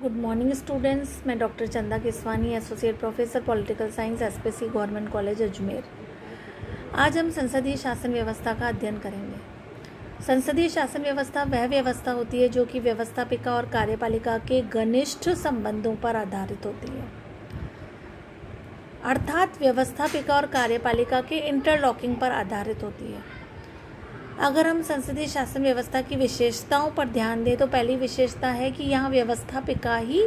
Good morning students. मैं doctor चंदा Keswani, associate professor political science, SPC government college Ajmer. आज हम संसदीय शासन व्यवस्था का अध्ययन करेंगे। संसदीय शासन व्यवस्था वह व्यवस्था होती है जो कि व्यवस्थापिका और कार्यपालिका के घनिष्ठ संबंधों पर आधारित होती है, अर्थात व्यवस्थापिका और कार्यपालिका के इंटरलॉकिंग पर आधारित होती है। अगर हम संसदीय शासन व्यवस्था की विशेषताओं पर ध्यान दें तो पहली विशेषता है कि यहाँ व्यवस्थापिका ही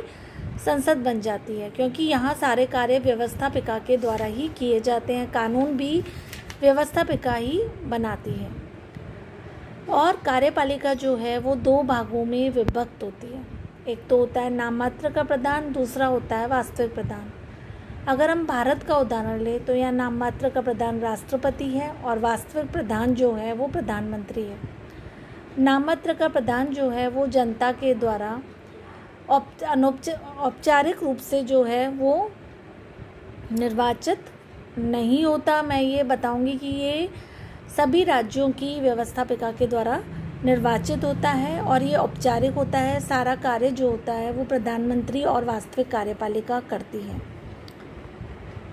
संसद बन जाती है, क्योंकि यहाँ सारे कार्य व्यवस्थापिका के द्वारा ही किए जाते हैं। कानून भी व्यवस्थापिका ही बनाती है। और कार्यपालिका जो है वो दो भागों में विभक्त होती है। एक तो होता है नाममात्र का प्रधान, दूसरा होता है वास्तविक प्रधान। अगर हम भारत का उदाहरण लें तो यहाँ नाममात्र का प्रधान राष्ट्रपति है और वास्तविक प्रधान जो है वो प्रधानमंत्री है। नाममात्र का प्रधान जो है वो जनता के द्वारा औपचारिक रूप से जो है वो निर्वाचित नहीं होता। मैं ये बताऊंगी कि ये सभी राज्यों की व्यवस्थापिका के द्वारा निर्वाचित होता है और ये औपचारिक होता है। सारा कार्य जो होता है वो प्रधानमंत्री और वास्तविक कार्यपालिका करती है।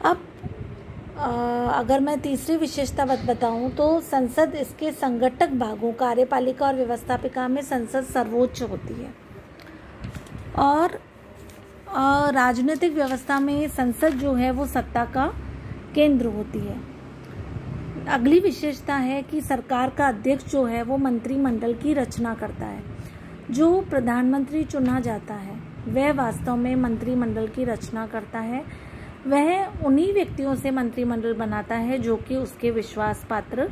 अब अगर मैं तीसरी विशेषता बताऊं तो संसद इसके संगठक भागों कार्यपालिका और व्यवस्थापिका में संसद सर्वोच्च होती है और राजनीतिक व्यवस्था में संसद जो है वो सत्ता का केंद्र होती है। अगली विशेषता है कि सरकार का अध्यक्ष जो है वो मंत्रिमंडल की रचना करता है। जो प्रधानमंत्री चुना जाता है वह वास्तव में मंत्रिमंडल की रचना करता है। वह उन्हीं व्यक्तियों से मंत्रिमंडल बनाता है जो कि उसके विश्वास पात्र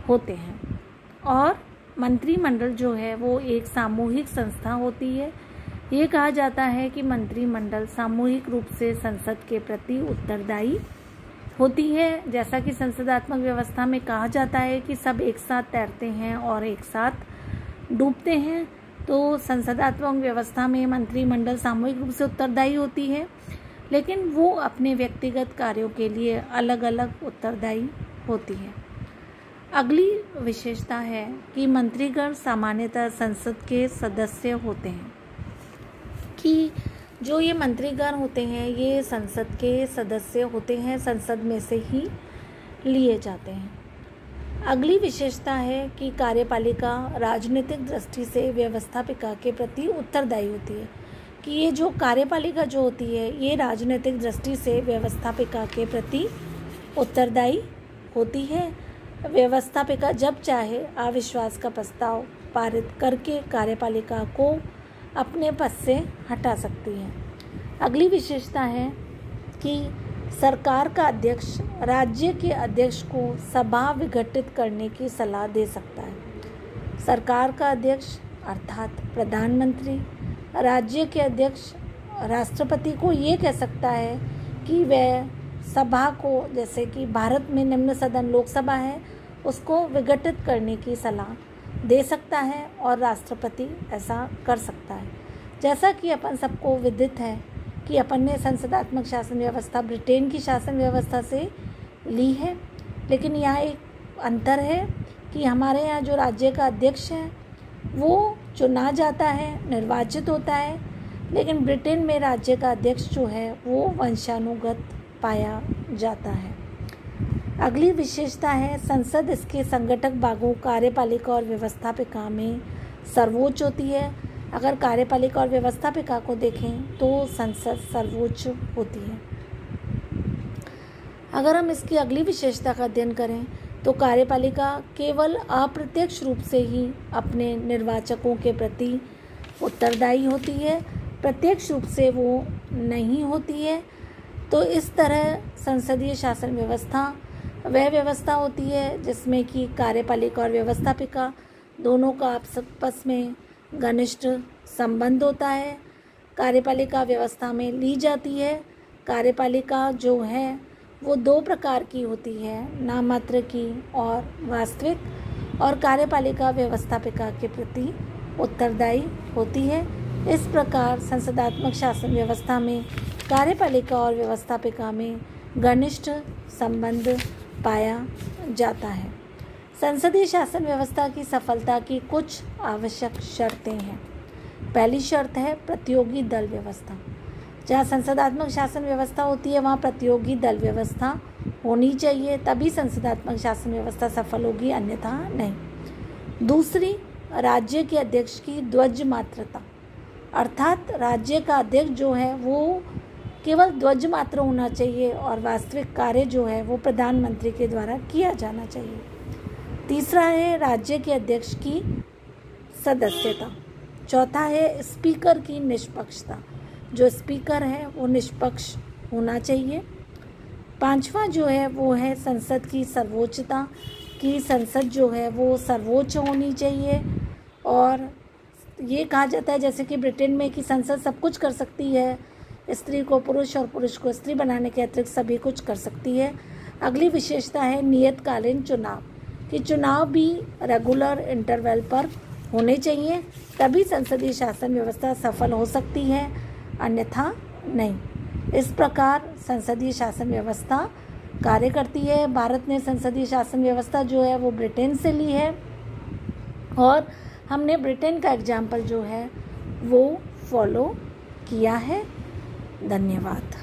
होते हैं। और मंत्रिमंडल जो है वो एक सामूहिक संस्था होती है। ये कहा जाता है कि मंत्रिमंडल सामूहिक रूप से संसद के प्रति उत्तरदायी होती है। जैसा कि संसदात्मक व्यवस्था में कहा जाता है कि सब एक साथ तैरते हैं और एक साथ डूबते हैं, तो संसदात्मक व्यवस्था में मंत्रिमंडल सामूहिक रूप से उत्तरदायी होती है, लेकिन वो अपने व्यक्तिगत कार्यों के लिए अलग अलग उत्तरदायी होती है। अगली विशेषता है कि मंत्रीगण सामान्यतः संसद के सदस्य होते हैं, कि जो ये मंत्रीगण होते हैं ये संसद के सदस्य होते हैं, संसद में से ही लिए जाते हैं। अगली विशेषता है कि कार्यपालिका राजनीतिक दृष्टि से व्यवस्थापिका के प्रति उत्तरदायी होती है, कि ये जो कार्यपालिका जो होती है ये राजनीतिक दृष्टि से व्यवस्थापिका के प्रति उत्तरदायी होती है। व्यवस्थापिका जब चाहे अविश्वास का प्रस्ताव पारित करके कार्यपालिका को अपने पद से हटा सकती है। अगली विशेषता है कि सरकार का अध्यक्ष राज्य के अध्यक्ष को सभा विघटित करने की सलाह दे सकता है। सरकार का अध्यक्ष अर्थात प्रधानमंत्री राज्य के अध्यक्ष राष्ट्रपति को ये कह सकता है कि वह सभा को, जैसे कि भारत में निम्न सदन लोकसभा है, उसको विघटित करने की सलाह दे सकता है और राष्ट्रपति ऐसा कर सकता है। जैसा कि अपन सबको विदित है कि अपन ने संसदात्मक शासन व्यवस्था ब्रिटेन की शासन व्यवस्था से ली है, लेकिन यहाँ एक अंतर है कि हमारे यहाँ जो राज्य का अध्यक्ष है वो चुना जाता है, निर्वाचित होता है, लेकिन ब्रिटेन में राज्य का अध्यक्ष जो है वो वंशानुगत पाया जाता है। अगली विशेषता है संसद इसके संगठक भागों कार्यपालिका और व्यवस्थापिका में सर्वोच्च होती है। अगर कार्यपालिका और व्यवस्थापिका को देखें तो संसद सर्वोच्च होती है। अगर हम इसकी अगली विशेषता का अध्ययन करें तो कार्यपालिका केवल अप्रत्यक्ष रूप से ही अपने निर्वाचकों के प्रति उत्तरदायी होती है, प्रत्यक्ष रूप से वो नहीं होती है। तो इस तरह संसदीय शासन व्यवस्था वह व्यवस्था होती है जिसमें कि कार्यपालिका और व्यवस्थापिका दोनों का आपस में घनिष्ठ संबंध होता है। कार्यपालिका व्यवस्था में ली जाती है। कार्यपालिका जो है वो दो प्रकार की होती है, नाममात्र की और वास्तविक, और कार्यपालिका व्यवस्थापिका के प्रति उत्तरदायी होती है। इस प्रकार संसदात्मक शासन व्यवस्था में कार्यपालिका और व्यवस्थापिका में घनिष्ठ संबंध पाया जाता है। संसदीय शासन व्यवस्था की सफलता की कुछ आवश्यक शर्तें हैं। पहली शर्त है प्रतियोगी दल व्यवस्था। जहाँ संसदात्मक शासन व्यवस्था होती है वहाँ प्रतियोगी दल व्यवस्था होनी चाहिए, तभी संसदात्मक शासन व्यवस्था सफल होगी, अन्यथा नहीं। दूसरी, राज्य के अध्यक्ष की ध्वज मात्रता, अर्थात राज्य का अध्यक्ष जो है वो केवल ध्वज मात्र होना चाहिए और वास्तविक कार्य जो है वो प्रधानमंत्री के द्वारा किया जाना चाहिए। तीसरा है राज्य के अध्यक्ष की सदस्यता। चौथा है स्पीकर की निष्पक्षता, जो स्पीकर है वो निष्पक्ष होना चाहिए। पांचवा जो है वो है संसद की सर्वोच्चता, कि संसद जो है वो सर्वोच्च होनी चाहिए। और ये कहा जाता है जैसे कि ब्रिटेन में कि संसद सब कुछ कर सकती है, स्त्री को पुरुष और पुरुष को स्त्री बनाने के अतिरिक्त सभी कुछ कर सकती है। अगली विशेषता है नियतकालीन चुनाव, कि चुनाव भी रेगुलर इंटरवल पर होने चाहिए, तभी संसदीय शासन व्यवस्था सफल हो सकती है, अन्यथा नहीं। इस प्रकार संसदीय शासन व्यवस्था कार्य करती है। भारत ने संसदीय शासन व्यवस्था जो है वो ब्रिटेन से ली है और हमने ब्रिटेन का एग्जाम्पल जो है वो फॉलो किया है। धन्यवाद।